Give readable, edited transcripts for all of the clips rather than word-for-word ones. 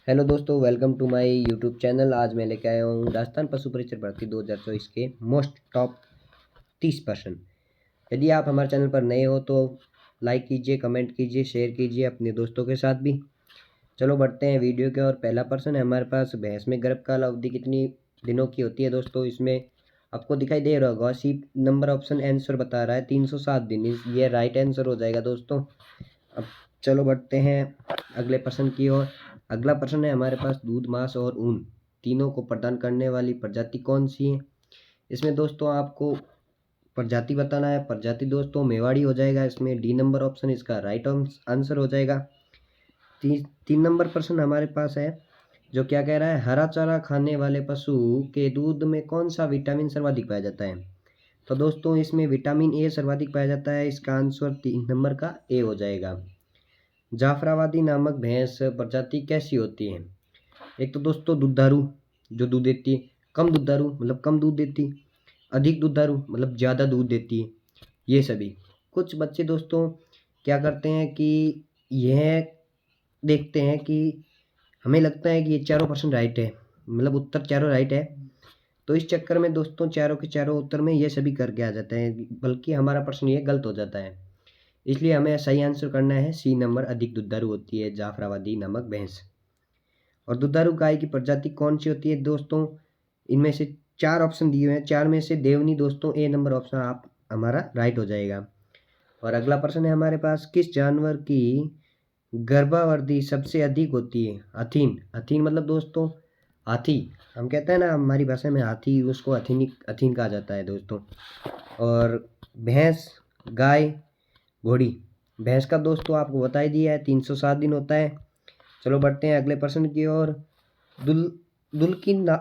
Hello दोस्तों, welcome to my YouTube channel. आज मैं लेके आया हूँ राजस्थान पशु परिचर भर्ती 2024 के मोस्ट टॉप 30 प्रश्न। यदि आप हमारे चैनल पर नए हो तो लाइक कीजिए, कमेंट कीजिए, शेयर कीजिए अपने दोस्तों के साथ भी। चलो बढ़ते हैं वीडियो के। और पहला प्रश्न है हमारे पास, भैंस में गर्भकाल अवधि कितनी दिनों की होती है। दोस्तों इसमें आपको दिखाई दे रहा होगा, सी नंबर ऑप्शन आंसर बता रहा है 307 दिन। ये राइट आंसर हो जाएगा दोस्तों। अब चलो बढ़ते हैं अगले प्रश्न की ओर। अगला प्रश्न है हमारे पास, दूध, मांस और ऊन तीनों को प्रदान करने वाली प्रजाति कौन सी है। इसमें दोस्तों आपको प्रजाति बताना है। प्रजाति दोस्तों मेवाड़ी हो जाएगा। इसमें डी नंबर ऑप्शन इसका राइट आंसर हो जाएगा। तीन नंबर प्रश्न हमारे पास है, जो क्या कह रहा है, हरा चारा खाने वाले पशु के दूध में कौन सा विटामिन सर्वाधिक पाया जाता है। तो दोस्तों इसमें विटामिन ए सर्वाधिक पाया जाता है। इसका आंसर 3 नंबर का ए हो जाएगा। जाफराबादी नामक भैंस प्रजाति कैसी होती है। एक तो दोस्तों दुधारू, जो दूध देती है। कम दुधारू मतलब कम दूध देती। अधिक दुधारू मतलब ज़्यादा दूध देती है। ये सभी कुछ बच्चे दोस्तों क्या करते हैं कि यह देखते हैं कि हमें लगता है कि ये चारों प्रश्न राइट है, मतलब उत्तर चारों राइट है। तो इस चक्कर में दोस्तों चारों के चारों उत्तर में ये सभी करके आ जाते हैं, बल्कि हमारा प्रश्न ये गलत हो जाता है। इसलिए हमें सही आंसर करना है सी नंबर, अधिक दुधारू होती है जाफराबादी नामक भैंस। और दुधारू गाय की प्रजाति कौन सी होती है दोस्तों, इनमें से चार ऑप्शन दिए हुए हैं, चार में से देवनी दोस्तों ए नंबर ऑप्शन आप हमारा राइट हो जाएगा। और अगला प्रश्न है हमारे पास, किस जानवर की गर्भावधि सबसे अधिक होती है। हथीन, हथीन मतलब दोस्तों हाथी, हम कहते हैं ना हमारी भाषा में हाथी, उसको हथीन हथीन कहा जाता है दोस्तों। और भैंस, गाय, घोड़ी। भैंस का दोस्तों आपको बता ही दिया है 307 दिन होता है। चलो बढ़ते हैं अगले प्रश्न की ओर। दुल दुल की ना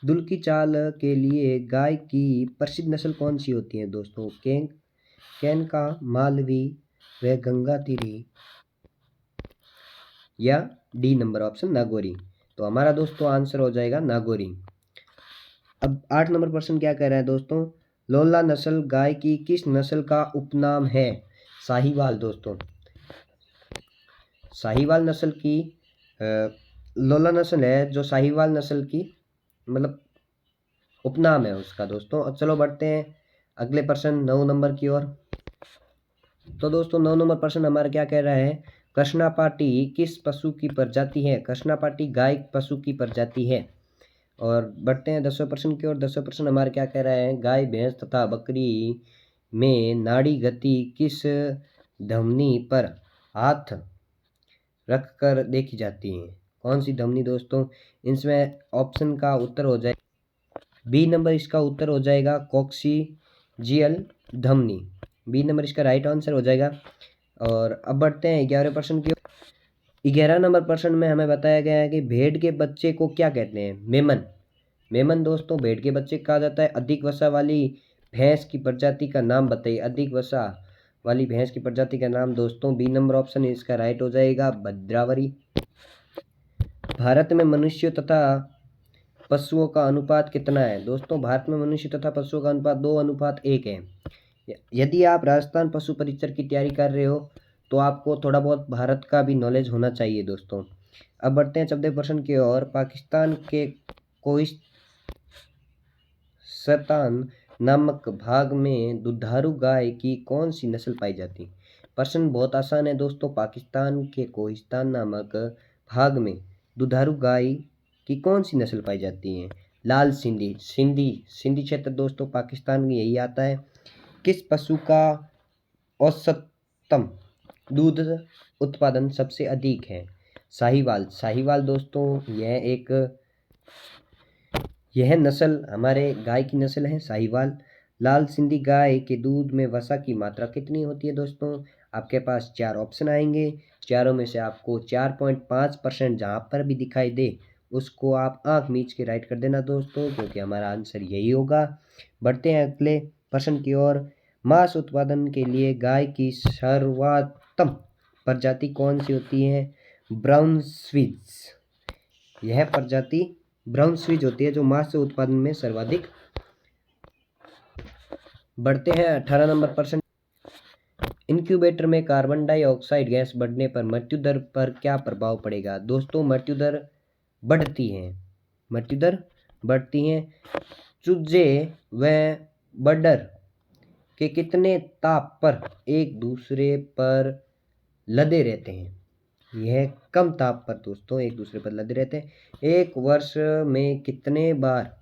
दुल की चाल के लिए गाय की प्रसिद्ध नस्ल कौन सी होती है दोस्तों। कैनका, मालवी व गंगातीरी, या डी नंबर ऑप्शन नागौरी। तो हमारा दोस्तों आंसर हो जाएगा नागौरी। अब 8 नंबर प्रश्न क्या कह रहा है दोस्तों, लोला नस्ल गाय की किस नस्ल का उपनाम है। साहीवाल दोस्तों, साहीवाल नस्ल की लोला नस्ल है, जो साहीवाल नस्ल की मतलब उपनाम है उसका दोस्तों। अब चलो बढ़ते हैं अगले प्रश्न 9 नंबर की ओर। तो दोस्तों 9 नंबर प्रश्न हमारा क्या कह रहा है, कृष्णापाटी किस पशु की प्रजाति है। कृष्णापाटी गाय पशु की प्रजाति है। और बढ़ते हैं 10वें प्रश्न की ओर। 10वें प्रश्न हमारा क्या कह रहा है, गाय, भैंस तथा बकरी में नाड़ी गति किस धमनी पर हाथ रख कर देखी जाती है। कौन सी धमनी दोस्तों, इसमें ऑप्शन का उत्तर हो जाए बी नंबर, इसका उत्तर हो जाएगा कॉक्सीजियल धमनी। बी नंबर इसका राइट आंसर हो जाएगा। और अब बढ़ते हैं 11वें प्रश्न की। 11 नंबर प्रश्न में हमें बताया गया है कि भेड़ के बच्चे को क्या कहते हैं। मेमन। मेमन दोस्तों भेड़ के बच्चे कहा जाता है। अधिक वसा वाली भैंस की प्रजाति का नाम बताइए। अधिक वसा वाली भैंस की प्रजाति का नाम दोस्तों बी नंबर ऑप्शन इसका राइट हो जाएगा भद्रावरी। भारत में मनुष्य तथा पशुओं का अनुपात कितना है दोस्तों। भारत में मनुष्य तथा पशुओं का अनुपात 2:1 है। यदि आप राजस्थान पशु परिचर की तैयारी कर रहे हो तो आपको थोड़ा बहुत भारत का भी नॉलेज होना चाहिए दोस्तों। अब बढ़ते हैं 14वें प्रश्न की ओर। पाकिस्तान के कोहिस्तान नामक भाग में दुधारू गाय की कौन सी नस्ल पाई जाती है। प्रश्न बहुत आसान है दोस्तों। पाकिस्तान के कोहिस्तान नामक भाग में दुधारू गाय की कौन सी नस्ल पाई जाती है। लाल सिंधी, सिंधी क्षेत्र दोस्तों पाकिस्तान में यही आता है। किस पशु का औसतम दूध उत्पादन सबसे अधिक है। साहीवाल। साहीवाल दोस्तों यह नस्ल हमारे गाय की नस्ल है साहीवाल। लाल सिंधी गाय के दूध में वसा की मात्रा कितनी होती है दोस्तों। आपके पास चार ऑप्शन आएंगे, चारों में से आपको 4.5% जहाँ पर भी दिखाई दे उसको आप आंख मीच के राइट कर देना दोस्तों, क्योंकि हमारा आंसर यही होगा। बढ़ते हैं अगले प्रश्न की ओर। मांस उत्पादन के लिए गाय की सर्वोत्तम प्रजाति कौन सी होती है। Brown Swiss. यह प्रजाति ब्राउन स्विज होती है जो मांस उत्पादन में सर्वाधिक। बढ़ते हैं 18 नंबर प्रश्न। इंक्यूबेटर में कार्बन डाइऑक्साइड गैस बढ़ने पर मृत्यु दर पर क्या प्रभाव पड़ेगा? दोस्तों मृत्यु दर बढ़ती है, मृत्यु दर बढ़ती है। चूजे व बर्डर के कितने ताप पर एक दूसरे पर लदे रहते हैं? यह कम ताप पर दोस्तों एक दूसरे पर लदे रहते हैं। एक वर्ष में कितने बार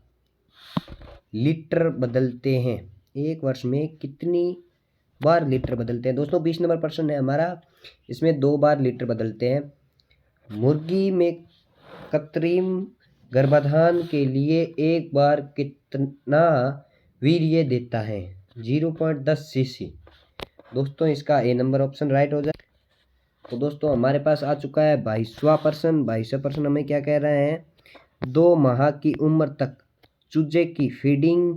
लीटर बदलते हैं? एक वर्ष में कितनी बार लीटर बदलते हैं? दोस्तों 20 नंबर प्रश्न है हमारा, इसमें 2 बार लीटर बदलते हैं। मुर्गी में कृत्रिम गर्भाधान के लिए एक बार कितना वीर्य देता है? 0.10 सीसी। दोस्तों इसका ए नंबर ऑप्शन राइट हो जाए। तो दोस्तों हमारे पास आ चुका है 22वां प्रश्न। 22वां प्रश्न हमें क्या कह रहे हैं? 2 माह की उम्र तक चूजे की फीडिंग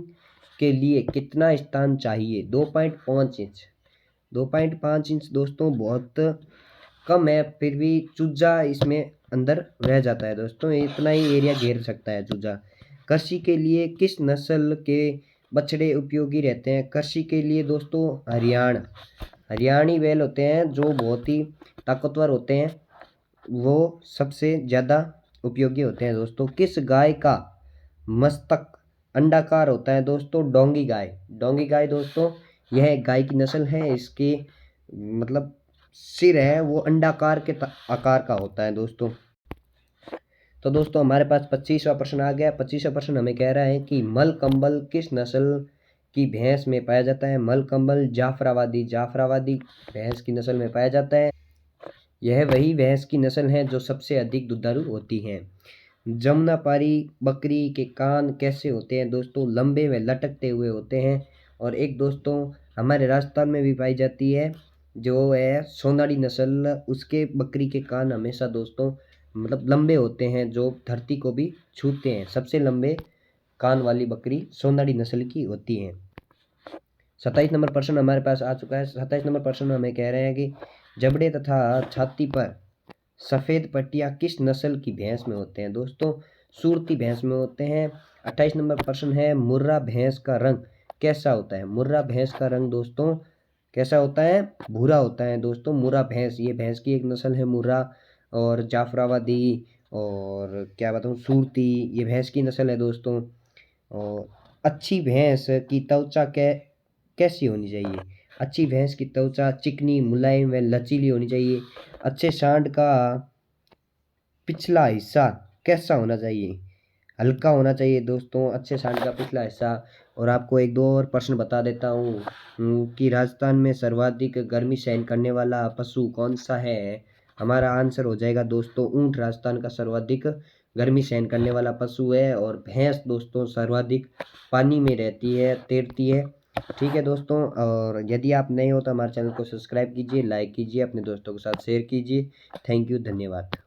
के लिए कितना स्थान चाहिए? 2.5 इंच। 2.5 इंच दोस्तों बहुत कम है, फिर भी चूजा इसमें अंदर रह जाता है दोस्तों, इतना ही एरिया घेर सकता है चूजा। कृषि के लिए किस नस्ल के बछड़े उपयोगी रहते हैं? कृषि के लिए दोस्तों हरियाणी बैल होते हैं जो बहुत ही ताकतवर होते हैं, वो सबसे ज़्यादा उपयोगी होते हैं दोस्तों। किस गाय का मस्तक अंडाकार होता है? दोस्तों डोंगी गाय। डोंगी गाय दोस्तों यह गाय की नस्ल है, इसके मतलब सिर है वो अंडाकार के आकार का होता है दोस्तों। तो दोस्तों हमारे पास 25वां प्रश्न आ गया। 25वां प्रश्न हमें कह रहा है कि मलकंबल किस नस्ल की भैंस में पाया जाता है? मलकंबल जाफराबादी भैंस की नस्ल में पाया जाता है। यह वही भैंस की नस्ल है जो सबसे अधिक दुधारू होती हैं। जमुनापारी बकरी के कान कैसे होते हैं? दोस्तों लंबे व लटकते हुए होते हैं। और एक दोस्तों हमारे राजस्थान में भी पाई जाती है जो है सोनाली नस्ल, उसके बकरी के कान हमेशा दोस्तों मतलब लंबे होते हैं, जो धरती को भी छूते हैं। सबसे लंबे कान वाली बकरी सोनाली नस्ल की होती हैं। 27 नंबर प्रश्न हमारे पास आ चुका है। 27 नंबर प्रश्न हमें कह रहे हैं कि जबड़े तथा छाती पर सफ़ेद पट्टियाँ किस नस्ल की भैंस में होते हैं? दोस्तों सूरती भैंस में होते हैं। 28 नंबर प्रश्न है मुर्रा भैंस का रंग कैसा होता है? मुर्रा भैंस का रंग दोस्तों कैसा होता है? भूरा होता है दोस्तों। मुर्रा भैंस, ये भैंस की एक नस्ल है मुर्रा, और जाफराबादी और क्या बताऊँ सूरती, ये भैंस की नस्ल है दोस्तों। और अच्छी भैंस की त्वचा कैसी होनी चाहिए? अच्छी भैंस की त्वचा चिकनी, मुलायम व लचीली होनी चाहिए। अच्छे सांड का पिछला हिस्सा कैसा होना चाहिए? हल्का होना चाहिए दोस्तों, अच्छे सांड का पिछला हिस्सा। और आपको एक दो और प्रश्न बता देता हूँ कि राजस्थान में सर्वाधिक गर्मी सहन करने वाला पशु कौन सा है? हमारा आंसर हो जाएगा दोस्तों ऊंट। राजस्थान का सर्वाधिक गर्मी सहन करने वाला पशु है। और भैंस दोस्तों सर्वाधिक पानी में रहती है, तैरती है। ठीक है दोस्तों, और यदि आप नए हो तो हमारे चैनल को सब्सक्राइब कीजिए, लाइक कीजिए, अपने दोस्तों के साथ शेयर कीजिए। थैंक यू, धन्यवाद।